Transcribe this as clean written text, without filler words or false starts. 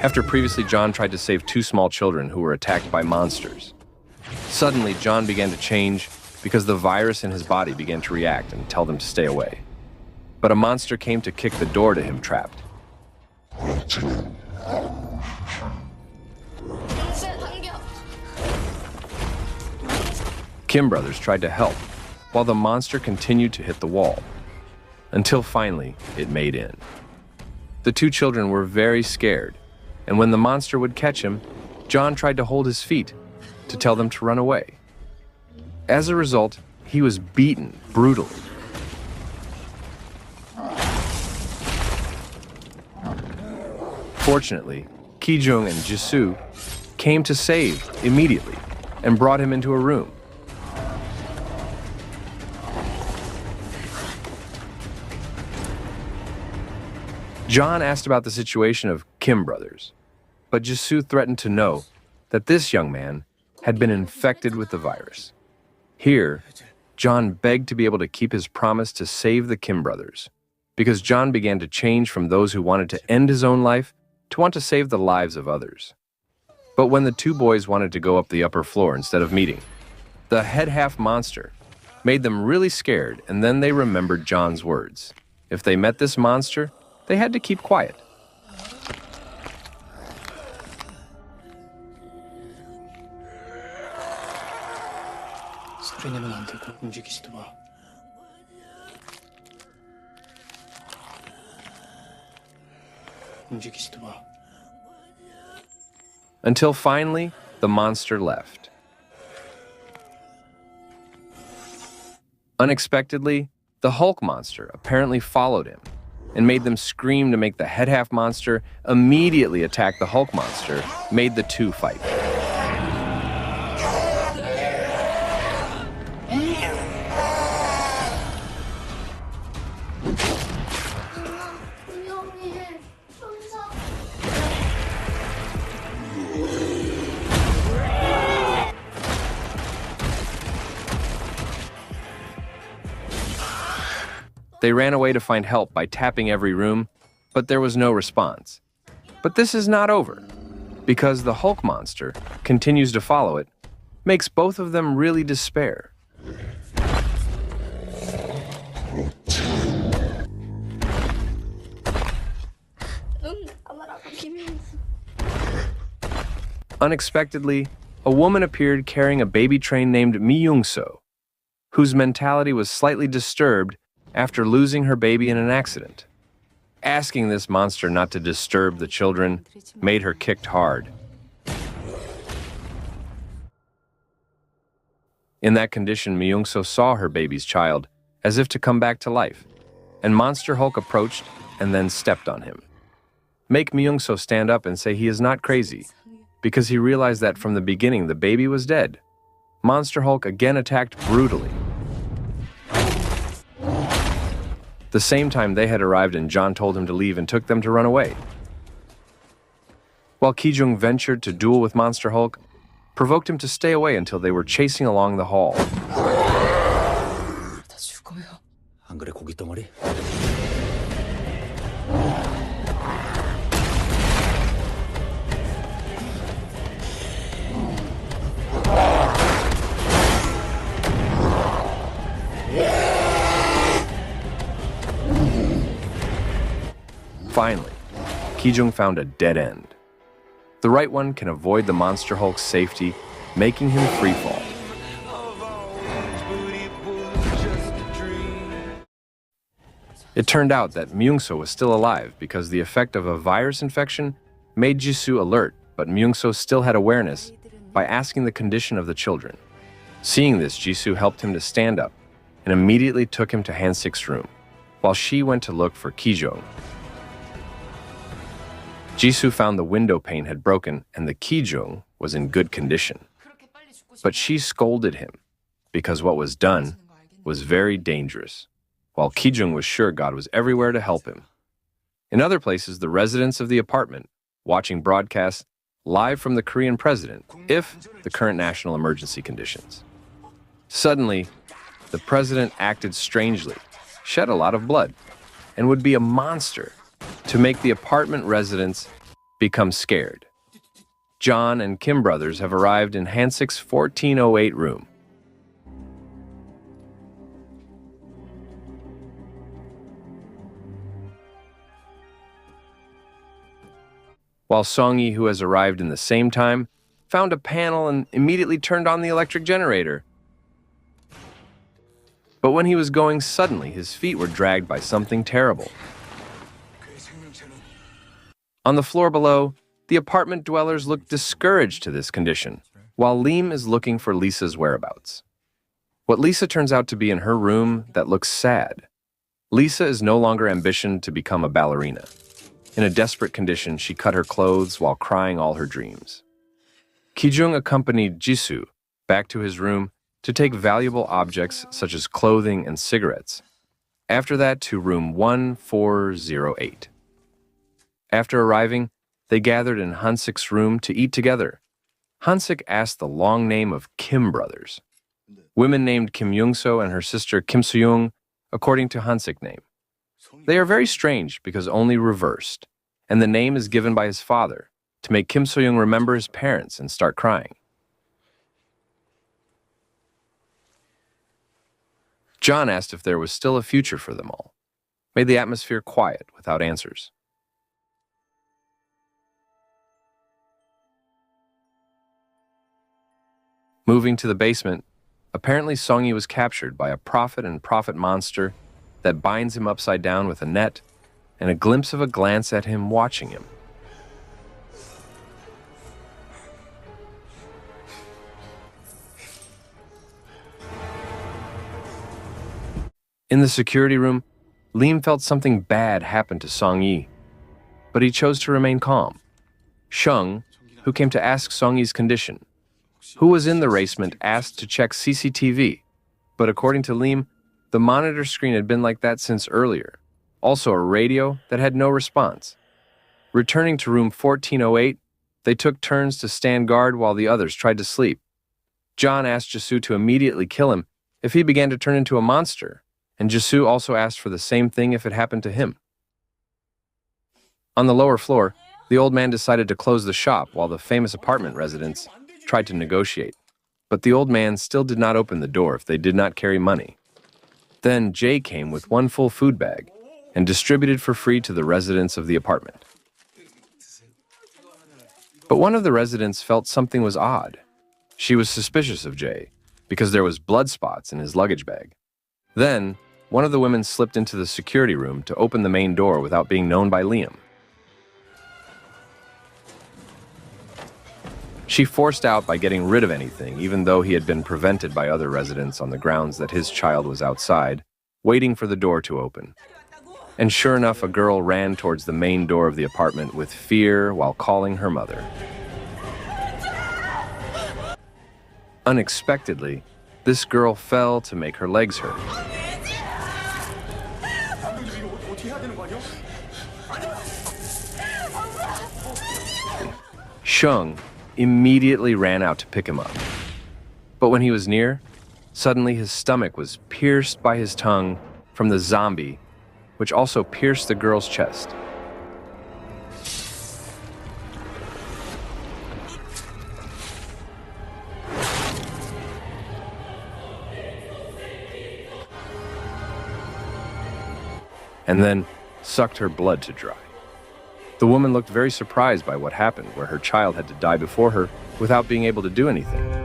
after previously John tried to save two small children who were attacked by monsters. Suddenly, John began to change because the virus in his body began to react and tell them to stay away. But a monster came to kick the door to him trapped. Kim brothers tried to help, while the monster continued to hit the wall, until finally it made in. The two children were very scared, and when the monster would catch him, John tried to hold his feet to tell them to run away. As a result, he was beaten brutally. Fortunately, Ki-jung and Jisoo came to save immediately and brought him into a room. John asked about the situation of Kim brothers, but Jisoo threatened to know that this young man had been infected with the virus. Here, John begged to be able to keep his promise to save the Kim brothers, because John began to change from those who wanted to end his own life to want to save the lives of others. But when the two boys wanted to go up the upper floor instead of meeting, the head-half monster made them really scared, and then they remembered John's words. If they met this monster, they had to keep quiet. Until finally, the monster left. Unexpectedly, the Hulk monster apparently followed him and made them scream to make the head-half monster immediately attack the Hulk monster, made the two fight. They ran away to find help by tapping every room, but there was no response. But this is not over, because the Hulk monster continues to follow it, makes both of them really despair. Unexpectedly, a woman appeared carrying a baby train named Mi-young-so, whose mentality was slightly disturbed after losing her baby in an accident. Asking this monster not to disturb the children made her kicked hard. In that condition, Mi-young-so saw her baby's child as if to come back to life, and Monster Hulk approached and then stepped on him. Make Mi-young-so stand up and say he is not crazy, because he realized that from the beginning the baby was dead. Monster Hulk again attacked brutally. The same time they had arrived and John told him to leave and took them to run away. While Ki-jung ventured to duel with Monster Hulk, provoked him to stay away until they were chasing along the hall. Finally, Ki-jung found a dead end. The right one can avoid the Monster Hulk's safety, making him freefall. It turned out that Mi-young-so was still alive because the effect of a virus infection made Jisoo alert, but Mi-young-so still had awareness by asking the condition of the children. Seeing this, Jisoo helped him to stand up and immediately took him to Han-sik's room, while she went to look for Ki-jung. Jisoo found the window pane had broken and the Ki-jung was in good condition. But she scolded him because what was done was very dangerous, while Ki-jung was sure God was everywhere to help him. In other places, the residents of the apartment watching broadcasts live from the Korean president if the current national emergency conditions. Suddenly, the president acted strangely, shed a lot of blood, and would be a monster to make the apartment residents become scared. John and Kim brothers have arrived in Hansik's 1408 room. While Song-yi, who has arrived in the same time, found a panel and immediately turned on the electric generator. But when he was going, suddenly his feet were dragged by something terrible. On the floor below, the apartment dwellers look discouraged to this condition, while Lim is looking for Lisa's whereabouts. What Lisa turns out to be in her room that looks sad. Lisa is no longer ambitioned to become a ballerina. In a desperate condition, she cut her clothes while crying all her dreams. Kijung accompanied Jisoo back to his room to take valuable objects such as clothing and cigarettes. After that, to room 1408. After arriving, they gathered in Hansik's room to eat together. Hansik asked the long name of Kim brothers. Women named Kim Young-so and her sister Kim So-young, according to Hansik name. They are very strange because only reversed, and the name is given by his father to make Kim So-young remember his parents and start crying. John asked if there was still a future for them all, made the atmosphere quiet without answers. Moving to the basement, apparently Song-yi was captured by a prophet and prophet monster that binds him upside down with a net and a glimpse of a glance at him watching him. In the security room, Lim felt something bad happen to Song-yi, but he chose to remain calm. Shung, who came to ask Song-yi's condition, who was in the racement, asked to check CCTV, but according to Lim, the monitor screen had been like that since earlier. Also a radio that had no response. Returning to room 1408, they took turns to stand guard while the others tried to sleep. John asked Jisoo to immediately kill him if he began to turn into a monster, and Jisoo also asked for the same thing if it happened to him. On the lower floor, the old man decided to close the shop while the famous apartment residents tried to negotiate. But the old man still did not open the door if they did not carry money. Then Jay came with one full food bag and distributed for free to the residents of the apartment. But one of the residents felt something was odd. She was suspicious of Jay because there was blood spots in his luggage bag. Then, one of the women slipped into the security room to open the main door without being known by Liam. She forced out by getting rid of anything, even though he had been prevented by other residents on the grounds that his child was outside, waiting for the door to open. And sure enough, a girl ran towards the main door of the apartment with fear while calling her mother. Unexpectedly, this girl fell to make her legs hurt. Shung immediately ran out to pick him up. But when he was near, suddenly his stomach was pierced by his tongue from the zombie, which also pierced the girl's chest. And then sucked her blood to dry. The woman looked very surprised by what happened, where her child had to die before her without being able to do anything.